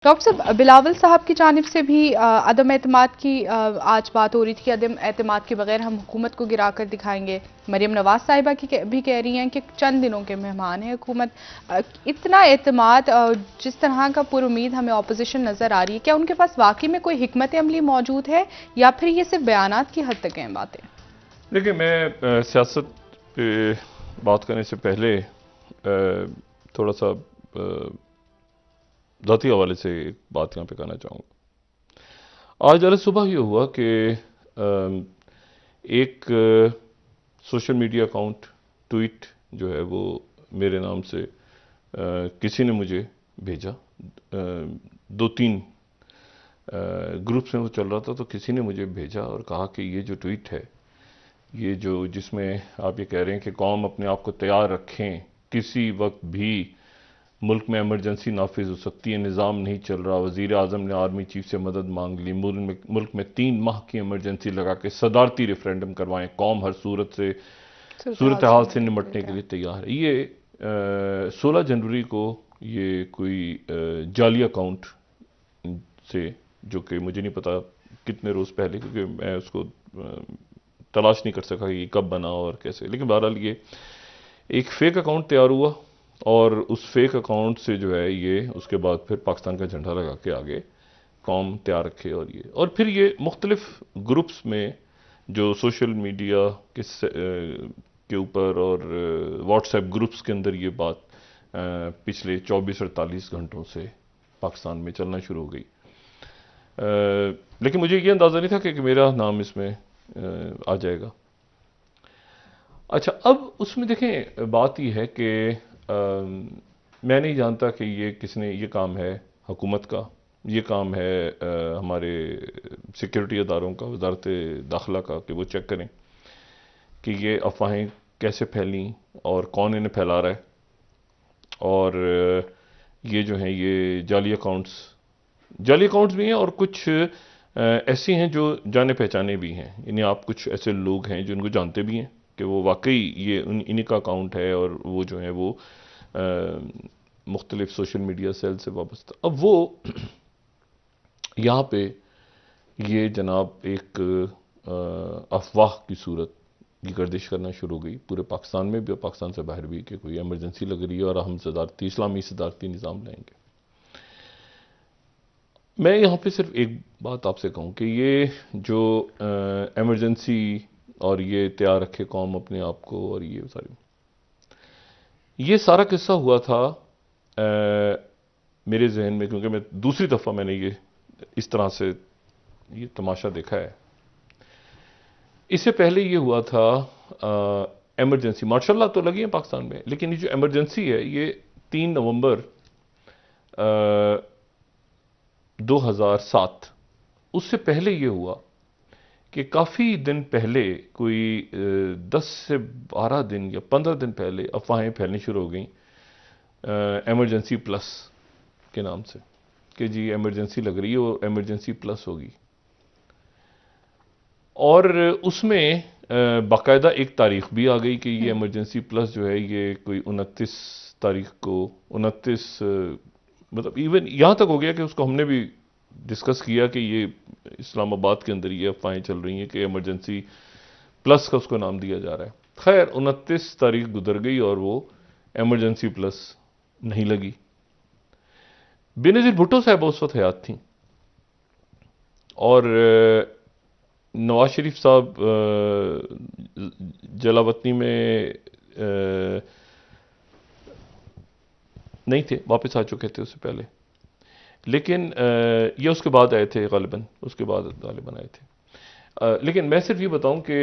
Doctor साहब, बिलावल साहब की जानिब से भी अदम एतमाद की आज बात हो रही थी कि अदम एतमाद के बगैर हम हुकूमत को गिरा कर दिखाएंगे। मरियम नवाज साहिबा भी कह रही हैं कि चंद दिनों के मेहमान है हुकूमत। इतना एतमाद, जिस तरह का पुरुमीद हमें ऑपोजिशन नज़र आ रही है, क्या उनके पास वाकई में कोई हिकमत अमली मौजूद है या फिर ये सिर्फ बयानात की हद तक हैं बातें? देखिए, मैं सियासत पे बात करने से पहले थोड़ा सा ज़ाती हवाले से एक बात यहाँ पे कहना चाहूँगा। आज सुबह ये हुआ कि एक सोशल मीडिया अकाउंट, ट्वीट जो है वो मेरे नाम से किसी ने मुझे भेजा। दो तीन ग्रुप्स में वो चल रहा था, तो किसी ने मुझे भेजा और कहा कि ये जो ट्वीट है, ये जो जिसमें आप ये कह रहे हैं कि कौम अपने आप को तैयार रखें, किसी वक्त भी मुल्क में इमरजेंसी नाफिज हो सकती है, निज़ाम नहीं चल रहा, वज़ीर आज़म ने आर्मी चीफ से मदद मांग ली, मुल्क में 3 माह की इमरजेंसी लगा के सदारती रेफरेंडम करवाएं, कौम हर सूरत हाल से निपटने के लिए तैयार है। ये 16 जनवरी को ये कोई जाली अकाउंट से, जो कि मुझे नहीं पता कितने रोज़ पहले, क्योंकि मैं उसको तलाश नहीं कर सका कि कब बना और कैसे, लेकिन बहरहाल ये एक फेक अकाउंट तैयार हुआ और उस फेक अकाउंट से जो है ये उसके बाद फिर पाकिस्तान का झंडा लगा के आगे कौम तैयार रखे, और फिर ये मुख्तलिफ ग्रुप्स में जो सोशल मीडिया के ऊपर और व्हाट्सएप ग्रुप्स के अंदर ये बात पिछले 24-48 घंटों से पाकिस्तान में चलना शुरू हो गई। लेकिन मुझे ये अंदाज़ा नहीं था कि मेरा नाम इसमें आ जाएगा। अच्छा, अब उसमें देखें, बात यह है कि मैं नहीं जानता कि ये किसने, ये काम है हुकूमत का, ये काम है हमारे सिक्योरिटी अदारों का, वजारत दाखिला का, कि वो चेक करें कि ये अफवाहें कैसे फैली और कौन इन्हें फैला रहा है। और ये जो हैं ये जाली अकाउंट्स भी हैं और कुछ ऐसी हैं जो जाने पहचाने भी हैं, यानी आप कुछ ऐसे लोग हैं जो इनको जानते भी हैं कि वो वाकई ये इन्हीं का अकाउंट है और वो जो है वो मुख्तलिफ सोशल मीडिया सेल से वाबस्ता। अब वो यहाँ पे ये जनाब एक अफवाह की सूरत की गर्दिश करना शुरू हो गई पूरे पाकिस्तान में भी और पाकिस्तान से बाहर भी, कि कोई इमरजेंसी लग रही है और हम इस्लामी सदारती निज़ाम लाएंगे। मैं यहाँ पे सिर्फ एक बात आपसे कहूँ कि ये जो इमरजेंसी और ये तैयार रखे कौम अपने आप को, और ये सारा किस्सा हुआ था मेरे जहन में, क्योंकि मैं दूसरी दफ़ा मैंने ये इस तरह से ये तमाशा देखा है। इससे पहले ये हुआ था इमरजेंसी माशाल्लाह तो लगी है पाकिस्तान में, लेकिन ये जो इमरजेंसी है ये 3 नवंबर 2007, उससे पहले ये हुआ कि काफ़ी दिन पहले, कोई 10 से 12 दिन या 15 दिन पहले अफवाहें फैलनी शुरू हो गई इमरजेंसी प्लस के नाम से, कि जी इमरजेंसी लग रही है और इमरजेंसी प्लस होगी। और उसमें बाकायदा एक तारीख भी आ गई कि ये इमरजेंसी प्लस जो है ये कोई 29 तारीख को, 29 मतलब इवन यहाँ तक हो गया कि उसको हमने भी डिस्कस किया कि ये इस्लामाबाद के अंदर ये अफवाहें चल रही हैं कि इमरजेंसी प्लस का उसको नाम दिया जा रहा है। खैर 29 तारीख गुजर गई और वो इमरजेंसी प्लस नहीं लगी। बेनज़ीर भुट्टो साहब उस वक्त हयात थी और नवाज शरीफ साहब जलावतनी में नहीं थे, वापस आ चुके थे उससे पहले, लेकिन ये उसके बाद आए थे गालिबन, आए थे। लेकिन मैं सिर्फ ये बताऊं कि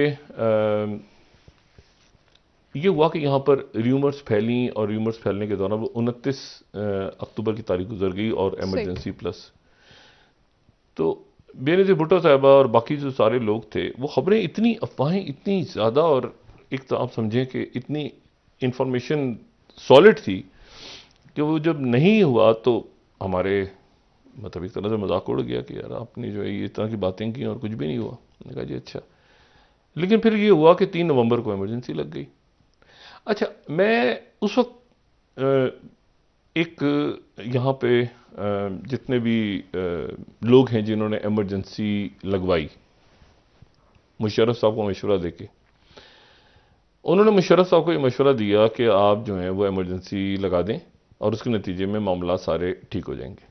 ये हुआ कि यहाँ पर र्यूमर्स फैली और र्यूमर्स फैलने के दौरान वो 29 अक्टूबर की तारीख गुजर गई और इमरजेंसी प्लस। तो बेनज़ीर भुट्टो साहबा और बाकी जो सारे लोग थे, वो खबरें इतनी, अफवाहें इतनी ज़्यादा, और एक तो आप समझें कि इतनी इंफॉर्मेशन सॉलिड थी कि वो जब नहीं हुआ तो हमारे मतलब एक तरह से मजाक उड़ गया कि यार आपने जो है ये तरह की बातें की और कुछ भी नहीं हुआ। मैंने कहा जी अच्छा। लेकिन फिर ये हुआ कि 3 नवंबर को इमरजेंसी लग गई। अच्छा, मैं उस वक्त एक यहाँ पे जितने भी लोग हैं जिन्होंने इमरजेंसी लगवाई, मुशर्रफ साहब को मशवरा देके, उन्होंने मुशर्रफ साहब को ये मशवरा दिया कि आप जो हैं वो इमरजेंसी लगा दें और उसके नतीजे में मामला सारे ठीक हो जाएंगे।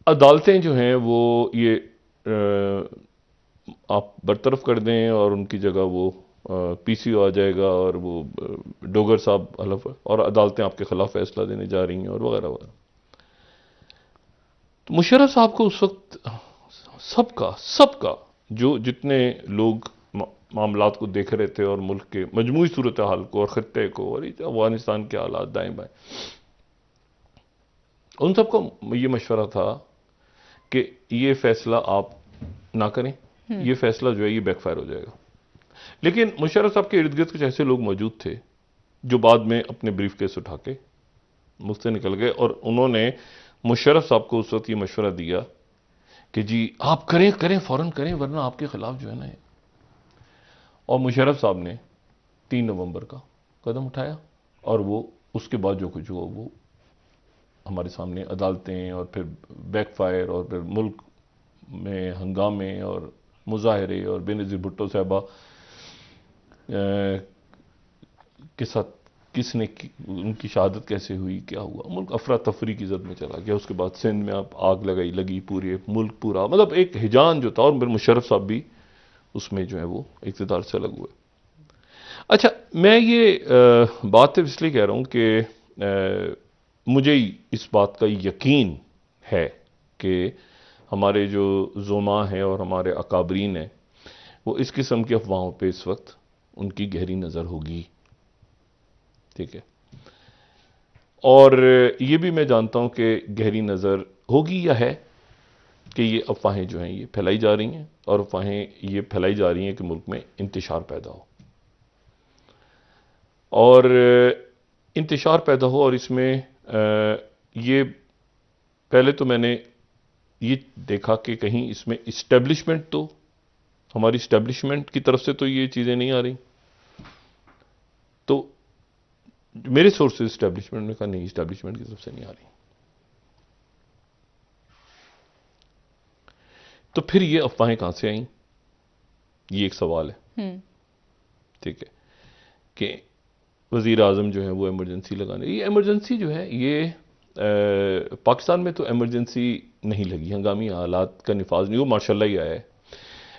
अदालतें जो हैं वो ये आप बरतरफ कर दें और उनकी जगह वो पीसीओ आ जाएगा और वो डोगर साहब हलफ, और अदालतें आपके खिलाफ फैसला देने जा रही हैं और वगैरह वगैरह। तो मुशर्रफ साहब को उस वक्त सबका जो जितने लोग मामलात को देख रहे थे और मुल्क के मजमूई सूरत हाल को और खत्ते को और अफगानिस्तान के हालात दाएं बाएं, उन सबको ये मशवरा था कि ये फैसला आप ना करें, ये फैसला जो है ये बैकफायर हो जाएगा। लेकिन मुशर्रफ साहब के इर्द गिर्द कुछ ऐसे लोग मौजूद थे जो बाद में अपने ब्रीफ केस उठा के मुझसे निकल गए और उन्होंने मुशर्रफ साहब को उस वक्त ये मशवरा दिया कि जी आप करें फौरन करें वरना आपके खिलाफ जो है ना। और मुशर्रफ साहब ने 3 नवंबर का कदम उठाया और वो उसके बाद जो कुछ हुआ वो हमारे सामने अदालतें और फिर बैकफायर और फिर मुल्क में हंगामे और मुजाहरे और बेनज़ीर भुट्टो साहबा के साथ किसने उनकी शहादत कैसे हुई, क्या हुआ, मुल्क अफरा तफरी की जद में चला गया। उसके बाद सिंध में आप आग लगी पूरे मुल्क पूरा, मतलब एक हिजान जो था, और फिर मुशर्रफ साहब भी उसमें जो है वो इक़्तिदार से अलग हुए। अच्छा, मैं ये बात इसलिए कह रहा हूँ कि मुझे इस बात का यकीन है कि हमारे जो ज़ुमा हैं और हमारे अकाबरीन हैं वो इस किस्म की अफवाहों पे इस वक्त उनकी गहरी नज़र होगी, ठीक है। और ये भी मैं जानता हूँ कि गहरी नज़र होगी या है कि ये अफवाहें जो हैं ये फैलाई जा रही हैं और अफवाहें ये फैलाई जा रही हैं कि मुल्क में इंतशार पैदा हो और इंतशार पैदा हो। और इसमें ये पहले तो मैंने ये देखा कि कहीं इसमें इस्टेब्लिशमेंट, तो हमारी इस्टेब्लिशमेंट की तरफ से तो ये चीज़ें नहीं आ रही। तो मेरे सोर्सेज इस्टेब्लिशमेंट में कहा नहीं, इस्टेब्लिशमेंट की तरफ से नहीं आ रही। तो फिर ये अफवाहें कहां से आई, ये एक सवाल है, ठीक है, कि वज़ीर आज़म जो है वो इमरजेंसी लगाने, ये इमरजेंसी जो है ये पाकिस्तान में तो इमरजेंसी नहीं लगी, हंगामी हालात का निफाज नहीं, वो माशाल्लाह ही आया है।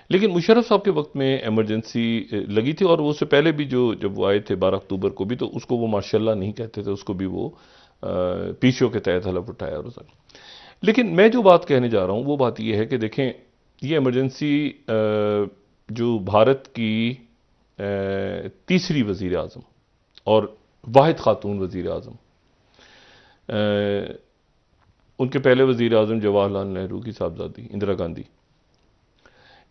लेकिन मुशर्रफ साहब के वक्त में इमरजेंसी लगी थी और वो उससे पहले भी जब वो आए थे 12 अक्टूबर को भी, तो उसको वो माशाल्लाह नहीं कहते थे, उसको भी वो पीसीओ के तहत हलफ उठाया और सब। लेकिन मैं जो बात कहने जा रहा हूँ वो बात ये है कि देखें, ये इमरजेंसी जो भारत की तीसरी वज़ीर आज़म और वाहिद खातून वज़ीर आज़म, उनके पहले वज़ीर आज़म जवाहरलाल नेहरू की साहबजादी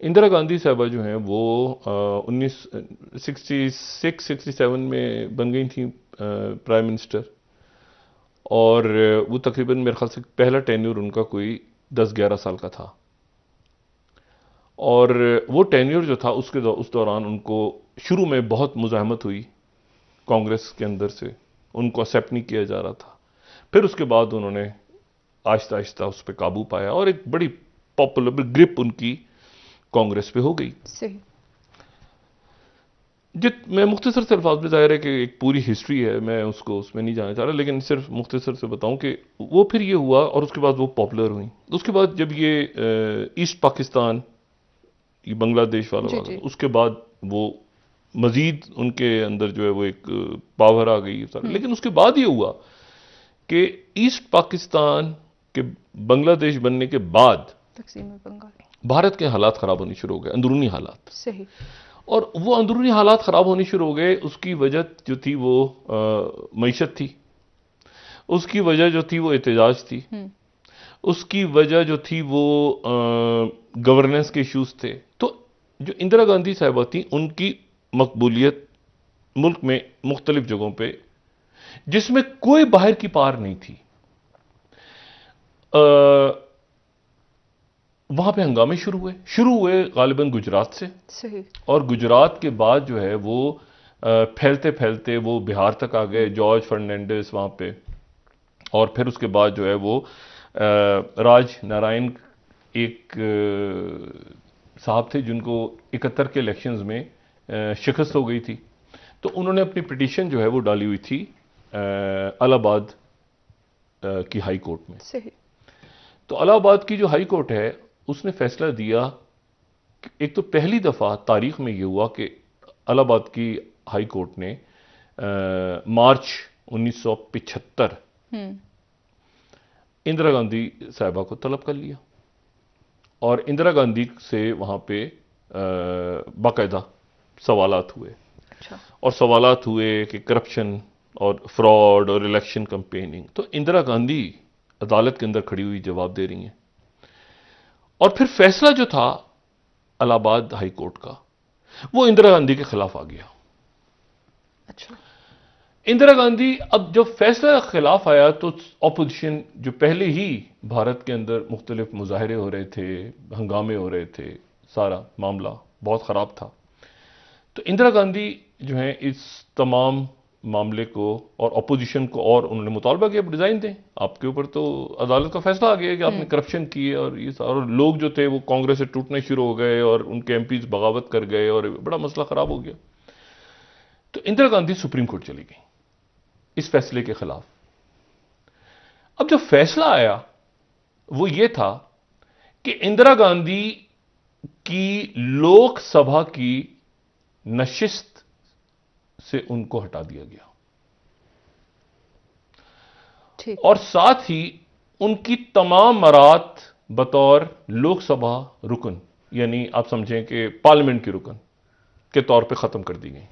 इंदिरा गांधी साहबा जो हैं वो 1966-67 में बन गई थी प्राइम मिनिस्टर, और वो तकरीबन मेरे ख्याल से पहला टेन्योर उनका कोई 10-11 साल का था। और वो टेन्योर जो था उस दौरान उनको शुरू में बहुत मुज़ाहमत हुई कांग्रेस के अंदर से, उनको एक्सेप्ट नहीं किया जा रहा था। फिर उसके बाद उन्होंने आहिस्ता आहिस्ता उस पर काबू पाया और एक बड़ी पॉपुलर ग्रिप उनकी कांग्रेस पे हो गई। सही। मैं मुख्तसर से अल्फाज में, ज़ाहिर है कि एक पूरी हिस्ट्री है, मैं उसमें नहीं जाना चाह रहा, लेकिन सिर्फ मुख्तसर से बताऊं कि वो फिर ये हुआ और उसके बाद वो पॉपुलर हुई। उसके बाद जब ये ईस्ट पाकिस्तान, ये बांग्लादेश वाला उसके बाद वो मजीद उनके अंदर जो है वो एक पावर आ गई। लेकिन उसके बाद ये हुआ कि ईस्ट पाकिस्तान के बांग्लादेश बनने के बाद तकसीम बंगाल भारत के हालात ख़राब होने शुरू हो गए, अंदरूनी हालात। सही। और वो अंदरूनी हालात ख़राब होने शुरू हो गए, उसकी वजह जो थी वो मईशत थी, उसकी वजह जो थी वो एहतजाज थी, उसकी वजह जो थी वो गवर्नेंस के इश्यूज थे। तो जो इंदिरा गांधी साहिबा थी उनकी मकबूलियत मुल्क में मुख्तलिफ जगहों पे, जिसमें कोई बाहर की पार नहीं थी, वहां पे हंगामे शुरू हुए गालिबन गुजरात से। सही। और गुजरात के बाद जो है वो फैलते फैलते वो बिहार तक आ गए। जॉर्ज फर्नांडिस वहां पे और फिर उसके बाद जो है वो राज नारायण एक साहब थे जिनको 71 के इलेक्शंस में शिकस्त हो गई थी, तो उन्होंने अपनी पिटीशन जो है वो डाली हुई थी इलाहाबाद की हाई कोर्ट में। सही। तो इलाहाबाद की जो हाई कोर्ट है उसने फैसला दिया कि एक तो पहली दफ़ा तारीख में ये हुआ कि इलाहाबाद की हाई कोर्ट ने मार्च 1975 इंदिरा गांधी साहिबा को तलब कर लिया और इंदिरा गांधी से वहां पे बाकायदा सवालात हुए। अच्छा। और सवालात हुए कि करप्शन और फ्रॉड और इलेक्शन कैंपेनिंग। तो इंदिरा गांधी अदालत के अंदर खड़ी हुई जवाब दे रही हैं और फिर फैसला जो था इलाहाबाद हाई कोर्ट का वो इंदिरा गांधी के खिलाफ आ गया। अच्छा। इंदिरा गांधी अब जब फैसला खिलाफ आया तो ऑपोजिशन जो पहले ही भारत के अंदर मुख्तलिफ मुजाहरे हो रहे थे, हंगामे हो रहे थे, सारा मामला बहुत ख़राब था। तो इंदिरा गांधी जो है इस तमाम मामले को और अपोजिशन को और उन्होंने मुतालबा किया रिजाइन दें, आपके ऊपर तो अदालत का फैसला आ गया कि आपने करप्शन की है और ये सारे लोग जो थे वो कांग्रेस से टूटने शुरू हो गए और उनके एमपीज बगावत कर गए और बड़ा मसला खराब हो गया। तो इंदिरा गांधी सुप्रीम कोर्ट चली गई इस फैसले के खिलाफ। अब जो फैसला आया वो ये था कि इंदिरा गांधी की लोकसभा की नशिस्त से उनको हटा दिया गया ठीक। और साथ ही उनकी तमाम मरात बतौर लोकसभा रुकन, यानी आप समझें कि पार्लियामेंट की रुकन के तौर पे खत्म कर दी गई।